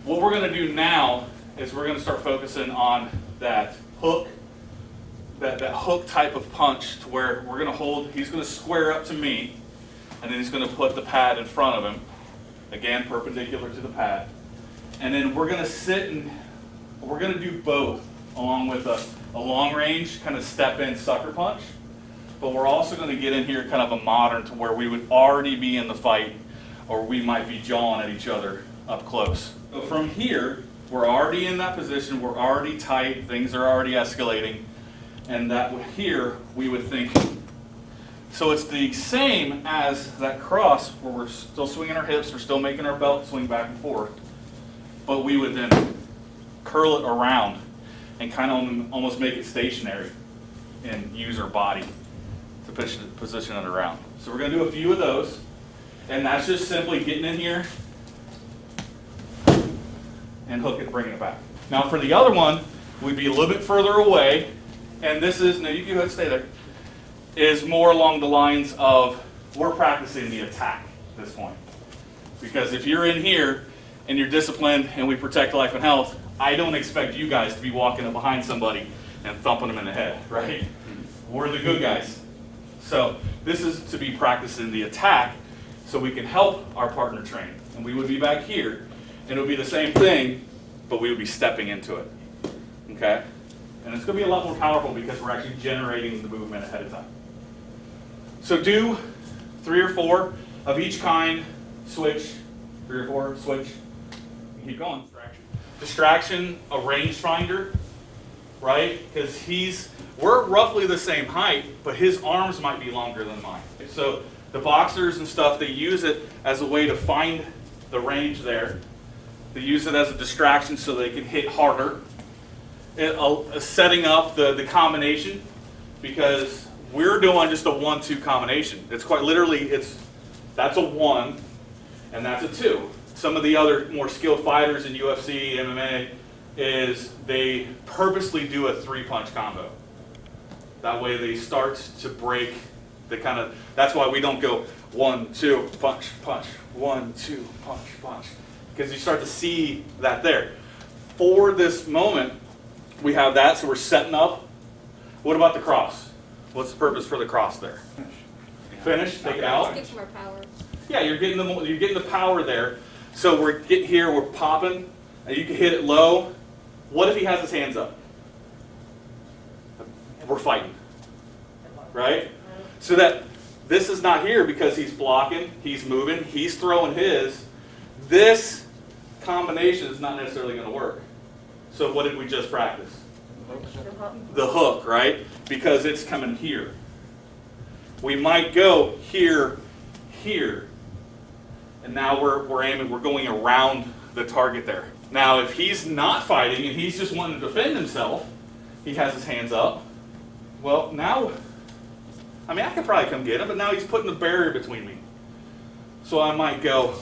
What we're going to do now is we're going to start focusing on that hook, that hook type of punch, to where we're going to hold, he's going to square up to me, and then he's going to put the pad in front of him, again perpendicular to the pad. And then we're going to sit and we're going to do both, along with a long range kind of step in sucker punch. But we're also going to get in here kind of a modern, to where we would already be in the fight, or we might be jawing at each other up close. So from here, we're already in that position, we're already tight, things are already escalating, and that here we would think, so it's the same as that cross where we're still swinging our hips, we're still making our belt swing back and forth, but we would then curl it around and kind of almost make it stationary and use our body to position it around. So we're going to do a few of those, and that's just simply getting in here and hook it, bringing it back. Now for the other one, we'd be a little bit further away, and this is, now you can go ahead and stay there, is more along the lines of we're practicing the attack at this point. Because if you're in here and you're disciplined and we protect life and health, I don't expect you guys to be walking up behind somebody and thumping them in the head, right? We're the good guys. So this is to be practicing the attack so we can help our partner train. And we would be back here, and it would be the same thing, but we would be stepping into it, okay? And it's going to be a lot more powerful because we're actually generating the movement ahead of time. So do 3 or 4 of each kind, switch, 3 or 4, switch, and keep going. Distraction, a rangefinder, right? Because we're roughly the same height, but his arms might be longer than mine. So the boxers and stuff, they use it as a way to find the range there. They use it as a distraction so they can hit harder. Setting up the combination, because we're doing just a 1-2 combination. It's quite literally, that's a 1 and that's a 2. Some of the other more skilled fighters in UFC, MMA, is they purposely do a 3-punch combo. That way they start to break the kind of, that's why we don't go 1, 2, punch, punch, 1, 2, punch, punch. Because you start to see that there. For this moment, we have that, so we're setting up. What about the cross? What's the purpose for the cross there? Finish, take it out. Get more power. Yeah, you're getting the power there. So we're getting here, we're popping, and you can hit it low. What if he has his hands up? We're fighting, right? So that this is not here because he's blocking, he's moving, he's throwing his. This combination is not necessarily going to work. So what did we just practice? The hook, right? Because it's coming here. We might go here, here. And now we're aiming, we're going around the target there. Now if he's not fighting and he's just wanting to defend himself, he has his hands up. Well now, I mean I could probably come get him, but now he's putting a barrier between me. So I might go,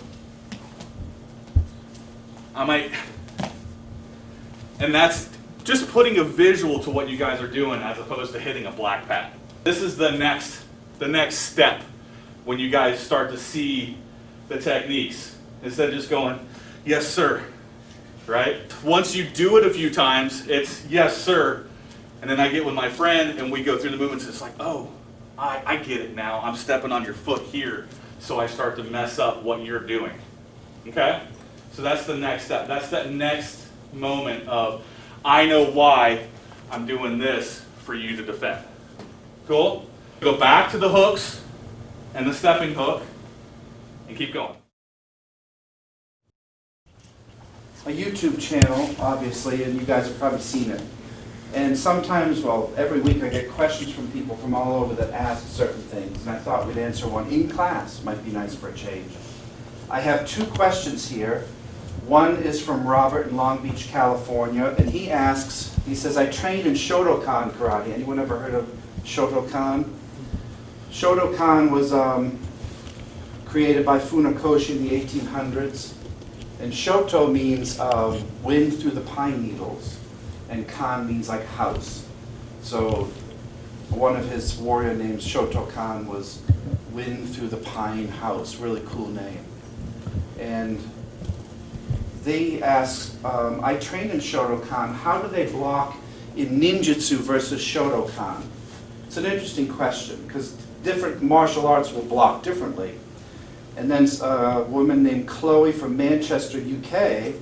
and that's just putting a visual to what you guys are doing as opposed to hitting a black pad. This is the next step when you guys start to see the techniques. Instead of just going, yes sir, right? Once you do it a few times, it's yes sir, and then I get with my friend and we go through the movements, it's like, oh, I get it now. I'm stepping on your foot here, so I start to mess up what you're doing, okay? So that's the next step. That's that next moment of, I know why I'm doing this for you to defend. Cool? Go back to the hooks and the stepping hook and keep going. A YouTube channel, obviously, and you guys have probably seen it. And sometimes, well, every week I get questions from people from all over that ask certain things, and I thought we'd answer one in class. Might be nice for a change. I have 2 questions here. One is from Robert in Long Beach, California, and he asks, he says, I trained in Shotokan karate. Anyone ever heard of Shotokan? Shotokan was created by Funakoshi in the 1800s. And Shoto means wind through the pine needles, and Kan means like house. So one of his warrior names, Shotokan, was wind through the pine house. Really cool name. And they ask, I train in Shotokan, how do they block in ninjutsu versus Shotokan? It's an interesting question, because different martial arts will block differently. And then a woman named Chloe from Manchester, UK,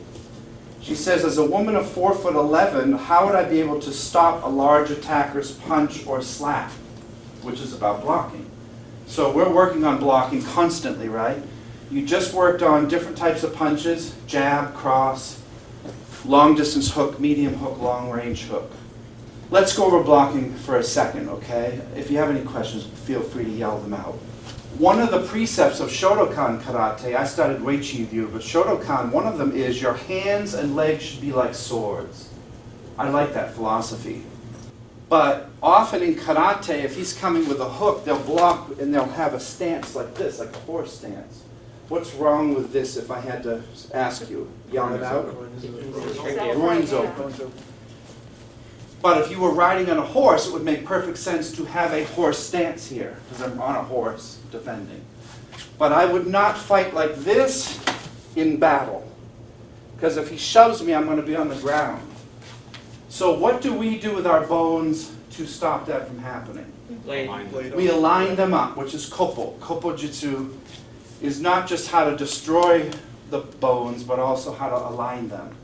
she says, as a woman of 4'11", how would I be able to stop a large attacker's punch or slap? Which is about blocking. So we're working on blocking constantly, right? You just worked on different types of punches, jab, cross, long distance hook, medium hook, long range hook. Let's go over blocking for a second, okay? If you have any questions, feel free to yell them out. One of the precepts of Shotokan karate, I studied Weichi Ryu, but Shotokan, one of them is your hands and legs should be like swords. I like that philosophy. But often in karate, if he's coming with a hook, they'll block and they'll have a stance like this, like a horse stance. What's wrong with this if I had to ask you? Yell it out? Groin's open. But if you were riding on a horse, it would make perfect sense to have a horse stance here, because I'm on a horse defending. But I would not fight like this in battle, because if he shoves me, I'm going to be on the ground. So what do we do with our bones to stop that from happening? We align them up, which is koppo. Koppo jutsu is not just how to destroy the bones, but also how to align them.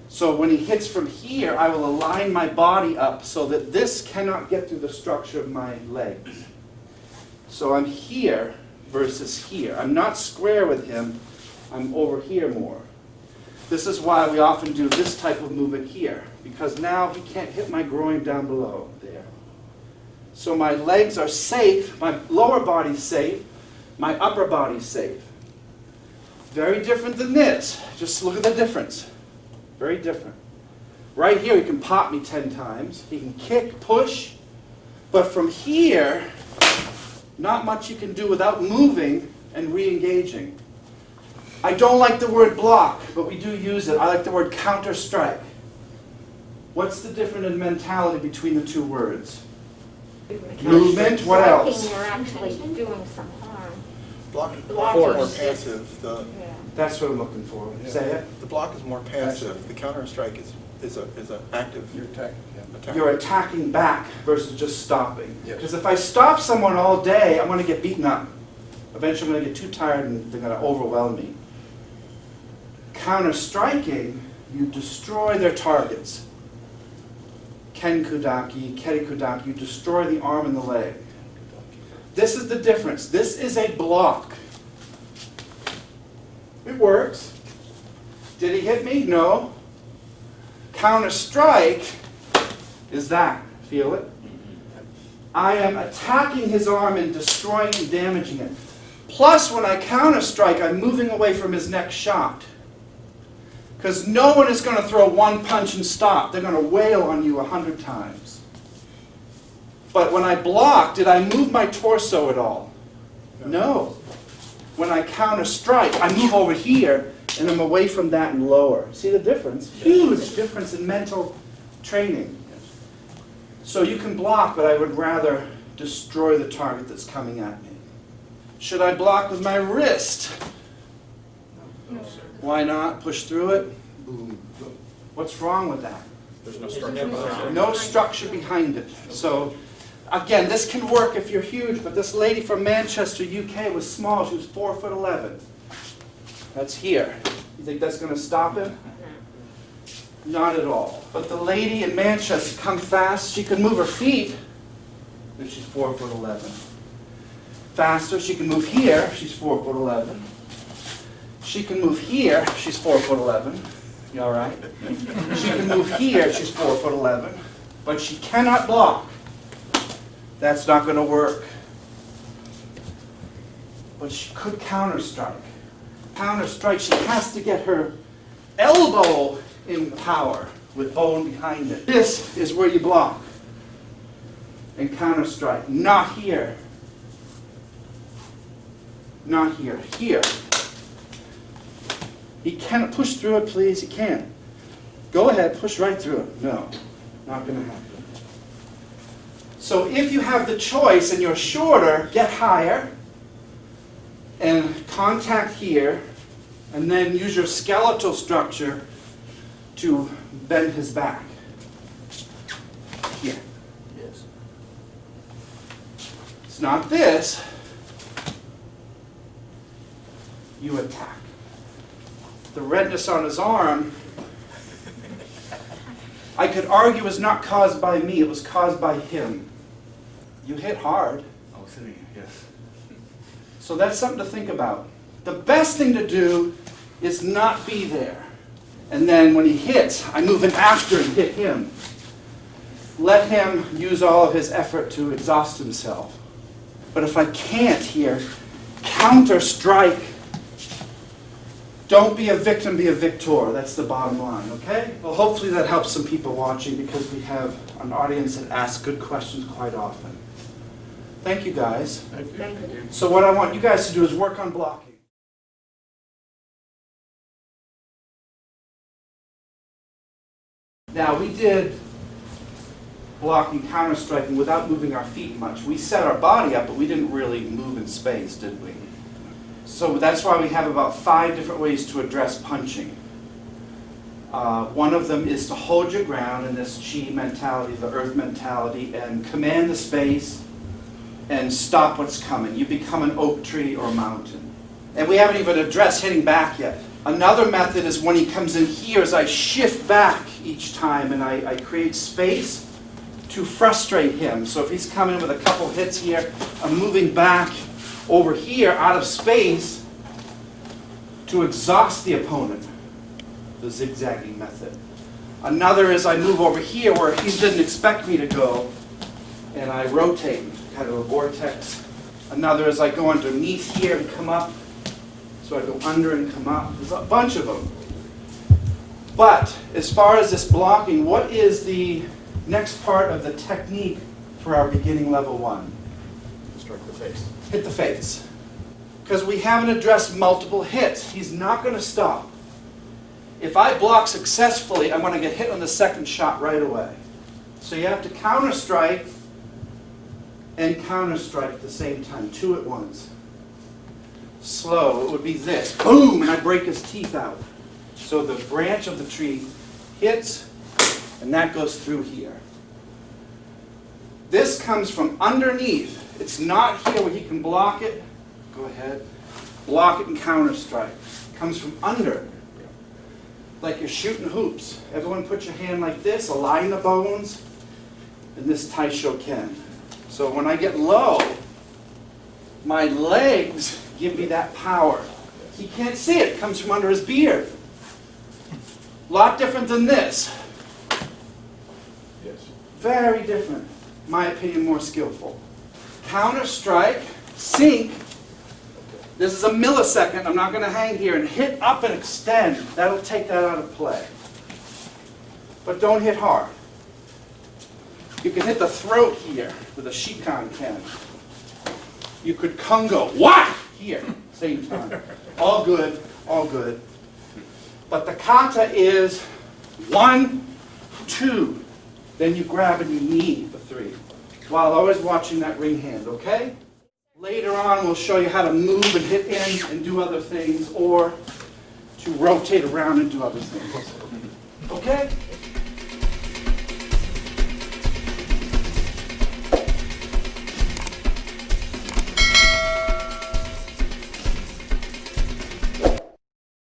So when he hits from here, I will align my body up so that this cannot get through the structure of my legs. So I'm here versus here. I'm not square with him, I'm over here more. This is why we often do this type of movement here, because now he can't hit my groin down below there. So my legs are safe, my lower body's safe, my upper body's safe. Very different than this. Just look at the difference. Very different. Right here, he can pop me 10 times. He can kick, push. But from here, not much you can do without moving and re-engaging. I don't like the word block, but we do use it. I like the word counterstrike. What's the difference in mentality between the two words? Movement, what else? You're actually doing some harm. Blocking is Blocking more is- passive. That's what I'm looking for. Say it. The block is more passive. The counter-strike is an active. You're attacking, attack. You're attacking back versus just stopping. Yes. Because if I stop someone all day, I'm going to get beaten up. Eventually I'm going to get too tired and they're going to overwhelm me. Counter-striking, you destroy their targets. Kenkudaki, kerikudaki, you destroy the arm and the leg. This is the difference. This is a block. It works. Did he hit me? No. Counter-strike is that. Feel it? I am attacking his arm and destroying and damaging it. Plus, when I counter-strike, I'm moving away from his next shot. Because no one is going to throw one punch and stop. They're going to wail on you 100 times. But when I block, did I move my torso at all? No. When I counter-strike, I move over here, and I'm away from that and lower. See the difference? Huge difference in mental training. So you can block, but I would rather destroy the target that's coming at me. Should I block with my wrist? No, sir. Why not? Push through it? Boom. What's wrong with that? There's no structure. No structure behind it. So, again, this can work if you're huge, but this lady from Manchester, UK was small. She was 4'11". That's here. You think that's going to stop him? Not at all. But the lady in Manchester, come fast, she can move her feet if she's 4'11". Faster, she can move here, she's 4'11". She can move here, she's 4'11". You all right? She can move here, she's 4'11". But she cannot block. That's not going to work. But she could counter-strike. Counter-strike, she has to get her elbow in power with bone behind it. This is where you block and counter-strike. Not here. Not here. Here. He cannot push through it, please. He can't. Go ahead, push right through it. No, not going to happen. So if you have the choice and you're shorter, get higher and contact here And then use your skeletal structure to bend his back. Here. Yes. It's not this. You attack. The redness on his arm, I could argue, was not caused by me, it was caused by him. You hit hard. I was sitting, yes. So that's something to think about. The best thing to do is not be there. And then when he hits, I move in after and hit him. Let him use all of his effort to exhaust himself. But if I can't here, counter-strike. Don't be a victim, be a victor. That's the bottom line, okay? Well, hopefully that helps some people watching because we have an audience that asks good questions quite often. Thank you, guys. Thank you. Thank you. So what I want you guys to do is work on blocking. Now, we did blocking, counter-striking without moving our feet much. We set our body up, but we didn't really move in space, did we? So that's why we have about 5 different ways to address punching. One of them is to hold your ground in this chi mentality, the earth mentality, and command the space and stop what's coming. You become an oak tree or mountain. And we haven't even addressed hitting back yet. Another method is when he comes in here is I shift back each time and I create space to frustrate him. So if he's coming with a couple hits here, I'm moving back over here out of space to exhaust the opponent. The zigzagging method. Another is I move over here where he didn't expect me to go and I rotate, kind of a vortex. Another is I go underneath here and come up. So I go under and come up. There's a bunch of them. But as far as this blocking, what is the next part of the technique for our beginning level 1? Strike the face. Hit the face. Because we haven't addressed multiple hits. He's not going to stop. If I block successfully, I'm going to get hit on the second shot right away. So you have to counter-strike and counter-strike at the same time, 2 at once. Slow, it would be this. Boom, and I break his teeth out. So the branch of the tree hits, and that goes through here. This comes from underneath. It's not here where he can block it. Go ahead. Block it and counter-strike. Comes from under. Like you're shooting hoops. Everyone put your hand like this, align the bones, and this taisho ken. So when I get low, my legs give me that power. He can't see it. It comes from under his beard. A lot different than this. Yes. Very different. In my opinion, more skillful. Counter-strike, sink. This is a millisecond. I'm not going to hang here and hit up and extend. That'll take that out of play. But don't hit hard. You can hit the throat here with a shikan ken. You could kungo, whack, here, same time. All good, all good. But the kata is 1, 2. Then you grab and you knee for 3. While always watching that ring hand, okay? Later on, we'll show you how to move and hit in and do other things, or to rotate around and do other things. Okay?